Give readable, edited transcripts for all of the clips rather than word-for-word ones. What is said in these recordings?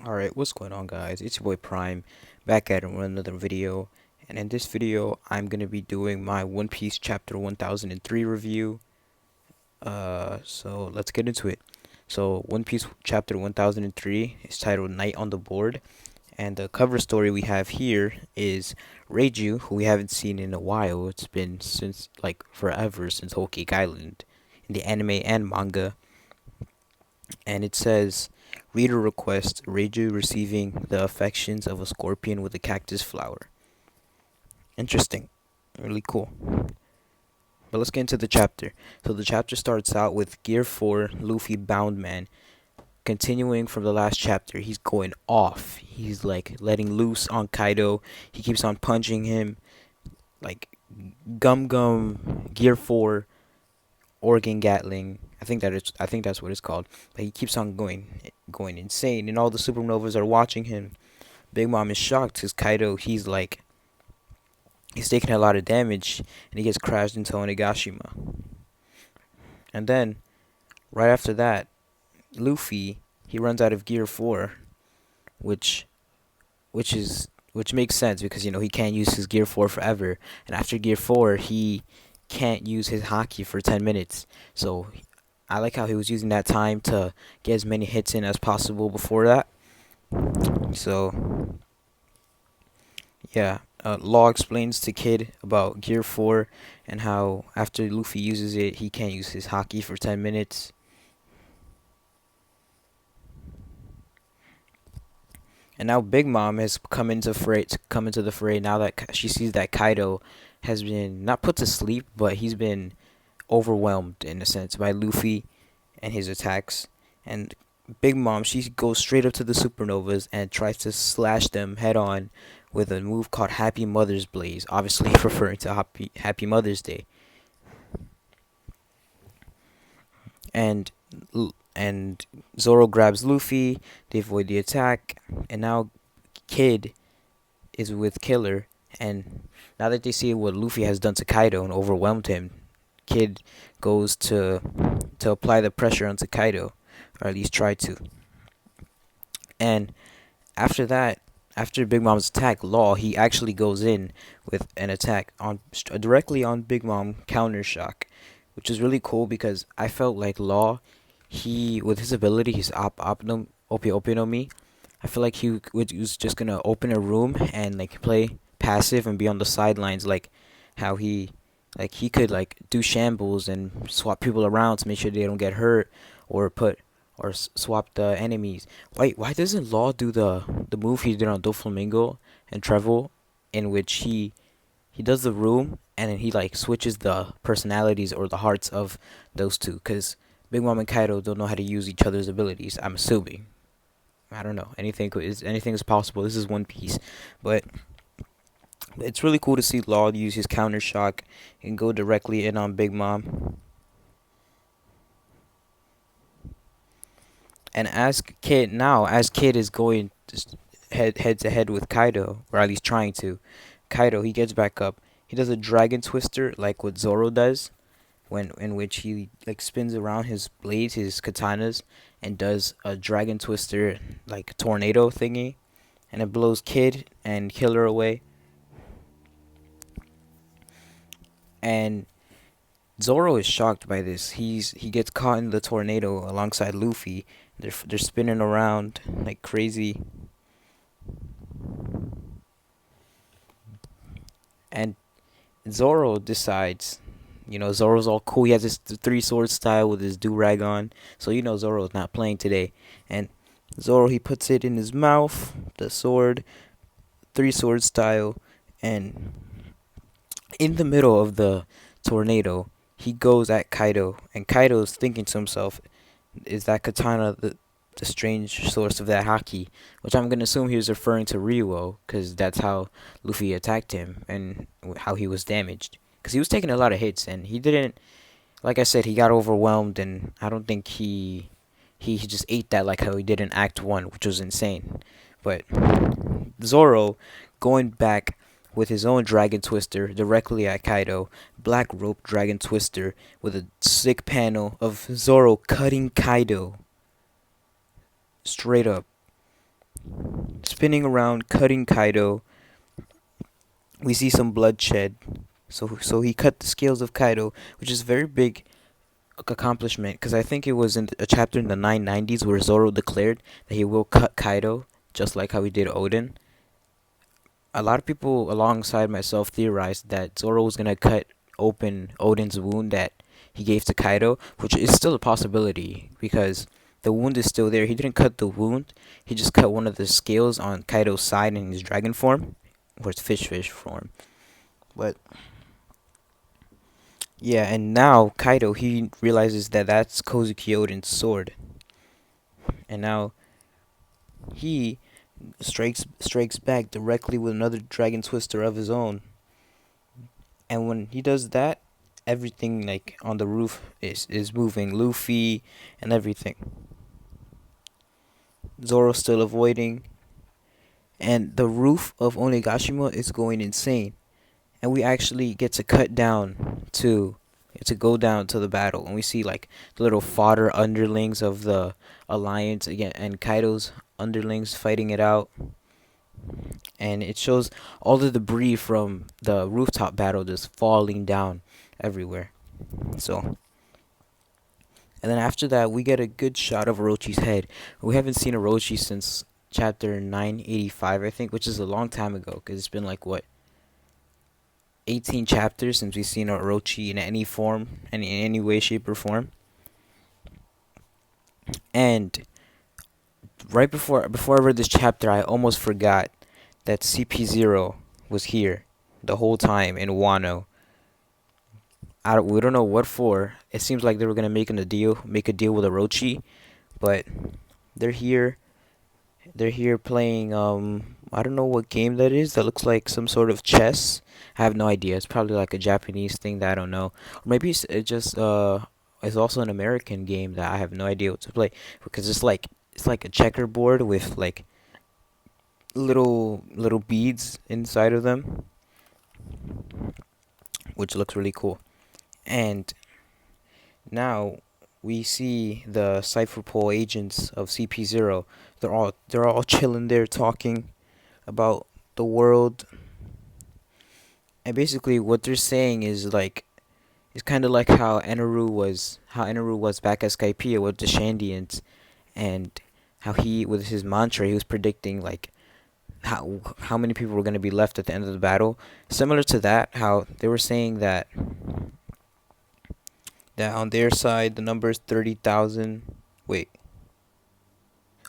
Alright, what's going on, guys? It's your boy Prime, back at it with another video. And in this video, I'm gonna be doing my One Piece chapter 1003 review. So let's get into it. So One Piece chapter 1003 is titled Night on the Board, and the cover story we have here is Reiju, who we haven't seen in a while. It's been since like forever since Whole Cake Island in the anime and manga. And it says, reader request, Reiju receiving the affections of a scorpion with a cactus flower. Interesting. Really cool. But let's get into the chapter. So the chapter starts out with Gear 4, Luffy Bound Man. Continuing from the last chapter, he's going off. He's like letting loose on Kaido. He keeps on punching him. Like Gum Gum, Gear 4, Organ Gatling. I think that's what it's called. But he keeps on going insane, and all the supernovas are watching him. Big Mom is shocked because Kaido, he's taking a lot of damage, and he gets crashed into Onigashima. And then right after that, Luffy, he runs out of Gear 4, which which makes sense because he can't use his Gear 4 forever, and after Gear 4 he can't use his haki for 10 minutes. So I like how he was using that time to get as many hits in as possible before that. So yeah, Law explains to Kid about Gear 4 and how after Luffy uses it, he can't use his haki for 10 minutes. And now Big Mom has come into the fray now that she sees that Kaido has been not put to sleep, but he's been overwhelmed in a sense by Luffy and his attacks. And Big Mom, she goes straight up to the supernovas and tries to slash them head on with a move called Happy Mother's Blaze, obviously referring to Happy Mother's Day. And and Zoro grabs Luffy, they avoid the attack, and now Kid is with Killer, and now that they see what Luffy has done to Kaido and overwhelmed him, Kid goes to apply the pressure onto Kaido, or at least try to. And after that, after Big Mom's attack, Law, he actually goes in with an attack on directly on Big Mom counter shock, which is really cool because I felt like Law, he with his ability, his opinomi, I feel like was just gonna open a room and like play passive and be on the sidelines, like how he could like do shambles and swap people around to make sure they don't get hurt, or swap the enemies. Why doesn't Law do the move he did on Doflamingo and Trevel, in which he does the room and then he like switches the personalities or the hearts of those two? Cause Big Mom and Kaido don't know how to use each other's abilities. I'm assuming. I don't know. Anything is possible. This is One Piece, but it's really cool to see Law use his counter shock and go directly in on Big Mom. And as Kid is going head to head with Kaido, or at least trying to, Kaido, he gets back up. He does a dragon twister like what Zoro does, when in which he like spins around his blades, his katanas, and does a dragon twister like tornado thingy, and it blows Kid and Killer away. And Zoro is shocked by this. He gets caught in the tornado alongside Luffy. They're spinning around like crazy. And Zoro decides, Zoro's all cool. He has his three sword style with his do rag on. So Zoro's not playing today. And Zoro, he puts it in his mouth, the sword, three sword style, and in the middle of the tornado, he goes at Kaido, and Kaido's thinking to himself, is that katana the strange source of that haki? Which I'm gonna assume he was referring to Ryuo, because that's how Luffy attacked him and how he was damaged. Because he was taking a lot of hits, and he didn't, like I said, he got overwhelmed, and I don't think he just ate that like how he did in Act 1, which was insane. But Zoro going back with his own Dragon Twister directly at Kaido, Black Rope Dragon Twister with a sick panel of Zoro cutting Kaido straight up. spinning around, cutting Kaido. We see some bloodshed. So he cut the scales of Kaido, which is a very big accomplishment because I think it was in a chapter in the 990s where Zoro declared that he will cut Kaido just like how he did Odin. A lot of people alongside myself theorized that Zoro was gonna cut open Odin's wound that he gave to Kaido, which is still a possibility because the wound is still there. He didn't cut the wound; he just cut one of the scales on Kaido's side in his dragon form, or his fish form. But yeah, and now Kaido he realizes that that's Kozuki Odin's sword, and now he strikes back directly with another dragon twister of his own. And when he does that, everything like on the roof is moving. Luffy and everything. Zoro's still avoiding, and the roof of Onigashima is going insane. And we actually get to go down to the battle, and we see like the little fodder underlings of the alliance again, and Kaido's underlings fighting it out. And it shows all the debris from the rooftop battle just falling down everywhere. So, and then after that, we get a good shot of Orochi's head. We haven't seen Orochi since chapter 985, I think, which is a long time ago, because it's been like, what, 18 chapters since we've seen Orochi in any form, and in any way, shape, or form. And right before I read this chapter, I almost forgot that CP0 was here the whole time in Wano. We don't know what for. It seems like they were gonna make a deal with Orochi, but they're here. They're here playing. I don't know what game that is. That looks like some sort of chess. I have no idea. It's probably like a Japanese thing that I don't know, or maybe it's also an American game that I have no idea what to play because it's like a checkerboard with like little beads inside of them, which looks really cool. And now we see the Cypher Pole agents of CP0. They're all chilling there talking about the world. And basically what they're saying is like it's kind of like how Eneru was back at Skypiea with the Shandians, and how he with his mantra he was predicting like how many people were going to be left at the end of the battle. Similar to that, how they were saying that on their side the number is 30,000. Wait.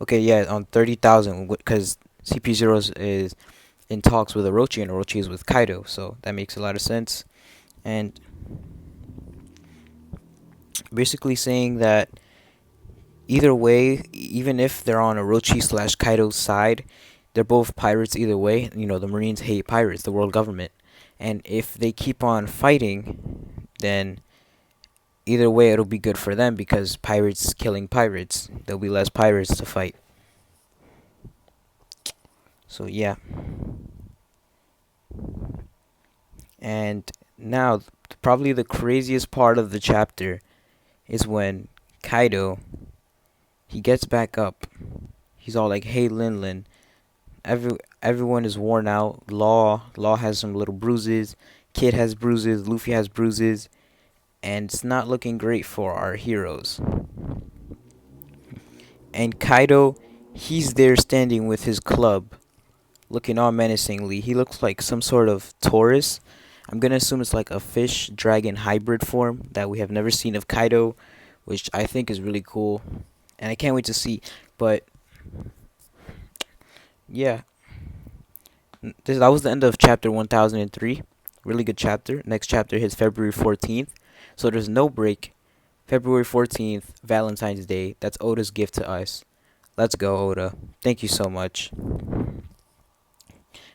Okay, yeah, on 30,000 because CP0 is in talks with Orochi and Orochi is with Kaido, so that makes a lot of sense. And basically saying that either way, even if they're on Orochi slash Kaido's side, they're both pirates either way. You know, the Marines hate pirates, the world government. And if they keep on fighting, then either way it'll be good for them because pirates killing pirates. There'll be less pirates to fight. So yeah. And now, probably the craziest part of the chapter is when Kaido, he gets back up. He's all like, "Hey, Lin. Everyone is worn out. Law has some little bruises. Kid has bruises. Luffy has bruises, and it's not looking great for our heroes." And Kaido, he's there standing with his club, looking all menacingly. He looks like some sort of Taurus. I'm gonna assume it's like a fish dragon hybrid form that we have never seen of Kaido, which I think is really cool, and I can't wait to see. But yeah, that was the end of chapter 1003. Really good chapter. Next chapter hits February 14th, so there's no break. February 14th, Valentine's Day. That's Oda's gift to us. Let's go, Oda. Thank you so much.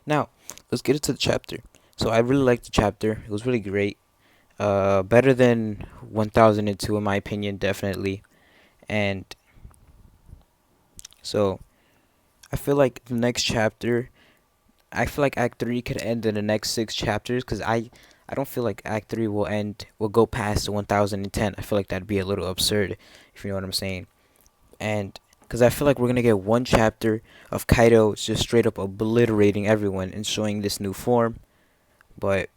Now, let's get into the chapter. So I really liked the chapter. It was really great. Better than 1002 in my opinion, definitely. And so I feel like the next chapter, I feel like Act 3 could end in the next 6 chapters because I don't feel like Act 3 will go past 1010. I feel like that'd be a little absurd, if you know what I'm saying. And because I feel like we're gonna get one chapter of Kaido just straight up obliterating everyone and showing this new form. But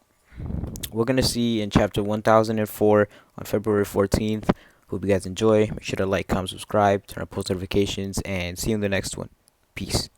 we're gonna see in chapter 1004 on February 14th. Hope you guys enjoy. Make sure to like, comment, subscribe, turn on post notifications, and see you in the next one. Peace.